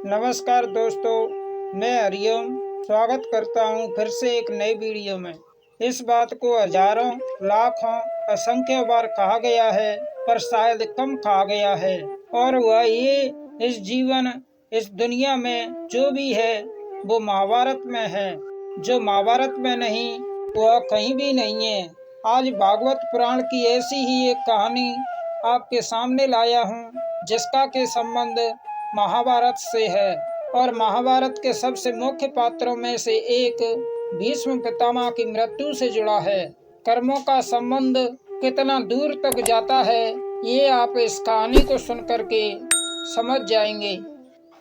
नमस्कार दोस्तों, मैं हरिओम स्वागत करता हूं फिर से एक नई वीडियो में। इस बात को हजारों लाखों असंख्य बार कहा गया है, पर शायद कम कहा गया है, और वह ये इस जीवन इस दुनिया में जो भी है वो महाभारत में है। जो महाभारत में नहीं वह कहीं भी नहीं है। आज भागवत पुराण की ऐसी ही एक कहानी आपके सामने लाया हूँ, जिसका के संबंध महाभारत से है, और महाभारत के सबसे मुख्य पात्रों में से एक भीष्म पितामह की मृत्यु से जुड़ा है। कर्मों का संबंध कितना दूर तक जाता है, ये आप इस कहानी को सुनकर के समझ जाएंगे।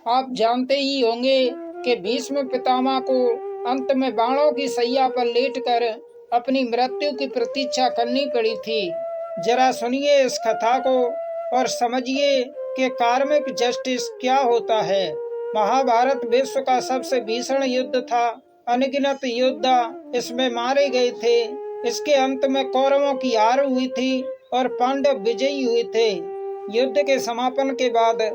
आप जानते ही होंगे कि भीष्म पितामह को अंत में बाणों की सैया पर लेटकर अपनी मृत्यु की प्रतीक्षा करनी पड़ी थी। जरा सुनिए इस कथा को और समझिए कि कार्मिक जस्टिस क्या होता है। महाभारत विश्व का सबसे भीषण युद्ध था। अनगिनत योद्धा इसमें मारे गए थे। इसके अंत में कौरवों की हार हुई थी और पांडव विजयी हुए थे। युद्ध के समापन के बाद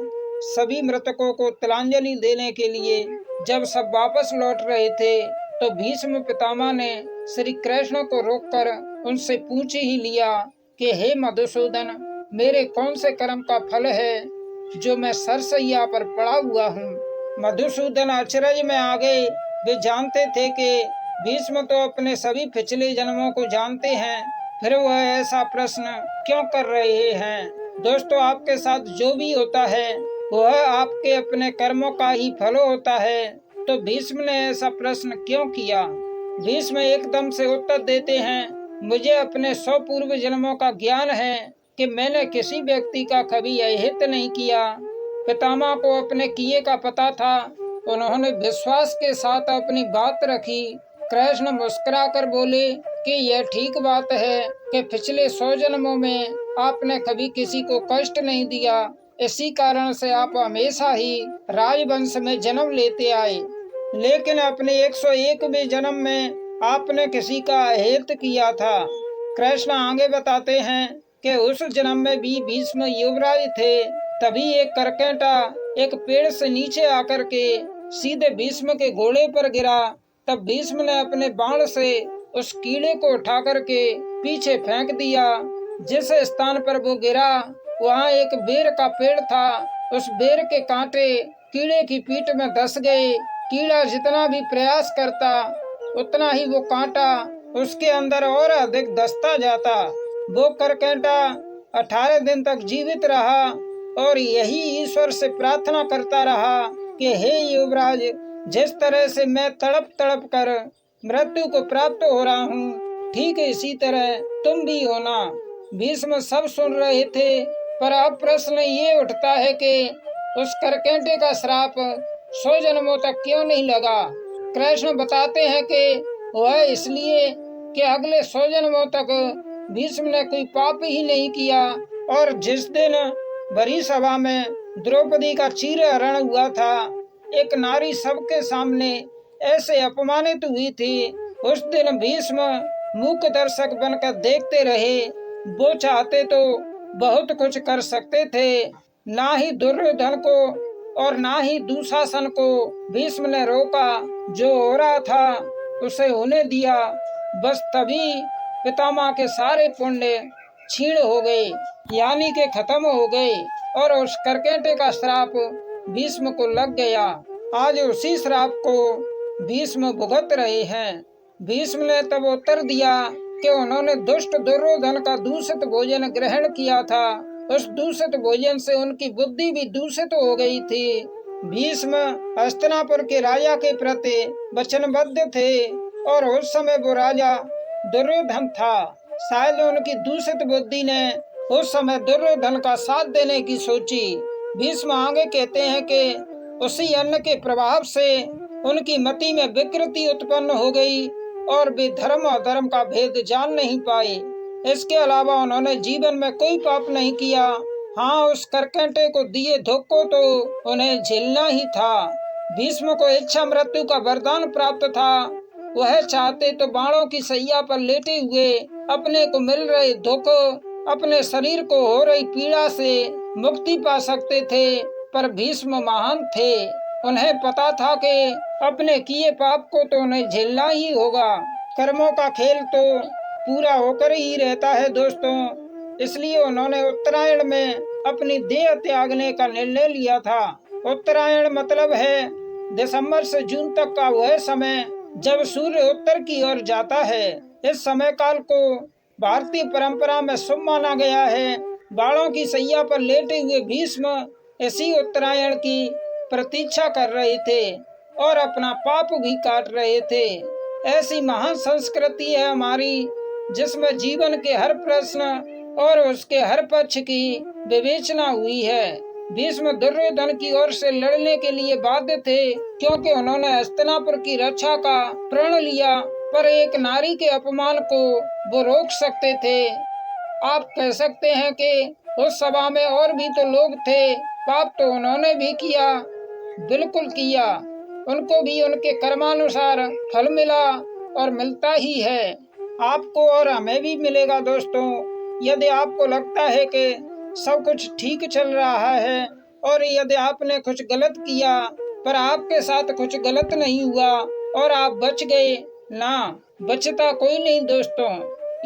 सभी मृतकों को तिलांजलि देने के लिए जब सब वापस लौट रहे थे, तो भीष्म पितामह ने श्री कृष्ण को रोककर उनसे पूछ ही लिया कि हे मधुसूदन, मेरे कौन से कर्म का फल है जो मैं सरसैया पर पड़ा हुआ हूँ। मधुसूदन अचरज में आ गए। वे जानते थे कि भीष्म तो अपने सभी पिछले जन्मों को जानते हैं, फिर वह ऐसा प्रश्न क्यों कर रहे हैं। दोस्तों, आपके साथ जो भी होता है वह आपके अपने कर्मों का ही फल होता है, तो भीष्म ने ऐसा प्रश्न क्यों किया। भीष्म एकदम से उत्तर देते हैं, मुझे अपने 100 पूर्व जन्मों का ज्ञान है कि मैंने किसी व्यक्ति का कभी अहित नहीं किया। पितामह को अपने किए का पता था। उन्होंने विश्वास के साथ अपनी बात रखी। कृष्ण मुस्कुराकर बोले कि यह ठीक बात है कि पिछले 100 जन्मों में आपने कभी किसी को कष्ट नहीं दिया। इसी कारण से आप हमेशा ही राजवंश में जन्म लेते आए, लेकिन अपने 101वें जन्म में आपने किसी का अहित किया था। कृष्ण आगे बताते हैं कि उस जन्म में भी भीष्म युवराज थे। तभी एक करकेटा एक पेड़ से नीचे आकर के सीधे भीष्म के घोड़े पर गिरा। तब भीष्म ने अपने बाण से उस कीड़े को उठा करके पीछे फेंक दिया। जिस स्थान पर वो गिरा वहाँ एक बेर का पेड़ था। उस बेर के कांटे कीड़े की पीठ में धस गए। कीड़ा जितना भी प्रयास करता उतना ही वो कांटा उसके अंदर और अधिक धसता जाता। वो करकेटा 18 दिन तक जीवित रहा और यही ईश्वर से प्रार्थना करता रहा कि हे युवराज, जिस तरह से मैं तड़प तड़प कर मृत्यु को प्राप्त हो रहा हूँ, ठीक इसी तरह तुम भी होना। भीष्म सब सुन रहे थे, पर अब प्रश्न ये उठता है कि उस करकेटे का श्राप 100 जन्मों तक क्यों नहीं लगा। कृष्ण बताते हैं कि वह इसलिए कि अगले 100 जन्मों तक भीष्म ने कोई पाप ही नहीं किया, और जिस दिन बड़ी सभा में द्रौपदी का चीरहरण हुआ था, एक नारी सबके सामने ऐसे अपमानित हुई थी, उस दिन भीष्म मूक दर्शक बनकर देखते रहे। वो चाहते तो बहुत कुछ कर सकते थे। ना ही दुर्योधन को और ना ही दुशासन को भीष्म ने रोका। जो हो रहा था उसे होने दिया। बस तभी पितामह के सारे पुण्य क्षीण हो गए, यानी के खत्म हो गए, और उस करकेटे का श्राप भीष्म को लग गया। आज उसी श्राप को भीष्म भुगत रहे हैं। भीष्म ने तब उत्तर दिया कि उन्होंने दुष्ट दुर्योधन का दूषित भोजन ग्रहण किया था। उस दूषित भोजन से उनकी बुद्धि भी दूषित हो गई थी। भीष्म हस्तिनापुर के राजा के प्रति वचनबद्ध थे, और उस समय वो राजा दुर्योधन था। शायद उनकी दूषित बुद्धि ने उस समय दुर्योधन का साथ देने की सोची। भीष्म आगे कहते हैं कि उसी अन्न के प्रभाव से उनकी मति में विकृति उत्पन्न हो गई और वे धर्म और अधर्म का भेद जान नहीं पाए। इसके अलावा उन्होंने जीवन में कोई पाप नहीं किया। हाँ, उस करकेटे को दिए धोखों तो उन्हें झेलना ही था। भीष्म को इच्छा मृत्यु का वरदान प्राप्त था। वह चाहते तो बाणों की सैया पर लेटे हुए अपने को मिल रहे धोखों, अपने शरीर को हो रही पीड़ा से मुक्ति पा सकते थे, पर भीष्म महान थे। उन्हें पता था कि अपने किए पाप को तो उन्हें झेलना ही होगा। कर्मों का खेल तो पूरा होकर ही रहता है दोस्तों। इसलिए उन्होंने उत्तरायण में अपनी देह त्यागने का निर्णय लिया था। उत्तरायण मतलब है दिसंबर से जून तक का वह समय जब सूर्य उत्तर की ओर जाता है। इस समय काल को भारतीय परंपरा में शुभ माना गया है। बाणों की सैया पर लेटे हुए भीष्म इसी उत्तरायण की प्रतीक्षा कर रहे थे और अपना पाप भी काट रहे थे। ऐसी महान संस्कृति है हमारी, जिसमें जीवन के हर प्रश्न और उसके हर पक्ष की विवेचना हुई है। भीष्म दुर्योधन की ओर से लड़ने के लिए बाध्य थे, क्योंकि उन्होंने हस्तिनापुर की रक्षा का प्रण लिया, पर एक नारी के अपमान को वो रोक सकते थे। आप कह सकते हैं कि उस सभा में और भी तो लोग थे, पाप तो उन्होंने भी किया, बिल्कुल किया। उनको भी उनके कर्मानुसार फल मिला और मिलता ही है। आपको और हमें भी मिलेगा दोस्तों। यदि आपको लगता है कि सब कुछ ठीक चल रहा है और यदि आपने कुछ गलत किया पर आपके साथ कुछ गलत नहीं हुआ और आप बच गए, ना, बचता कोई नहीं दोस्तों।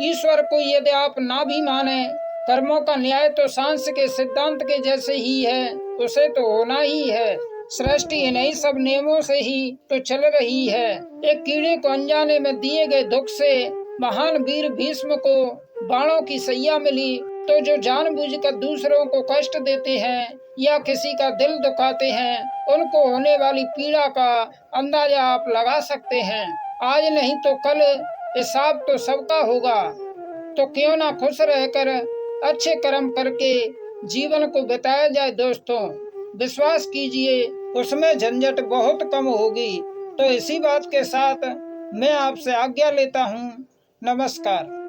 ईश्वर को यदि आप ना भी माने, कर्मों का न्याय तो सांस के सिद्धांत के जैसे ही है, उसे तो होना ही है। सृष्टि इन्हीं सब नियमों से ही तो चल रही है। एक कीड़े को अनजाने में दिए गए दुख से महान वीर भीष्म को बाणों की सैया मिली, तो जो जानबूझकर दूसरों को कष्ट देते हैं या किसी का दिल दुखाते हैं, उनको होने वाली पीड़ा का अंदाजा आप लगा सकते हैं। आज नहीं तो कल हिसाब तो सबका होगा। तो क्यों ना खुश रहकर अच्छे कर्म करके जीवन को बिताया जाए दोस्तों। विश्वास कीजिए, उसमें झंझट बहुत कम होगी। तो इसी बात के साथ मैं आपसे आज्ञा लेता हूँ। नमस्कार।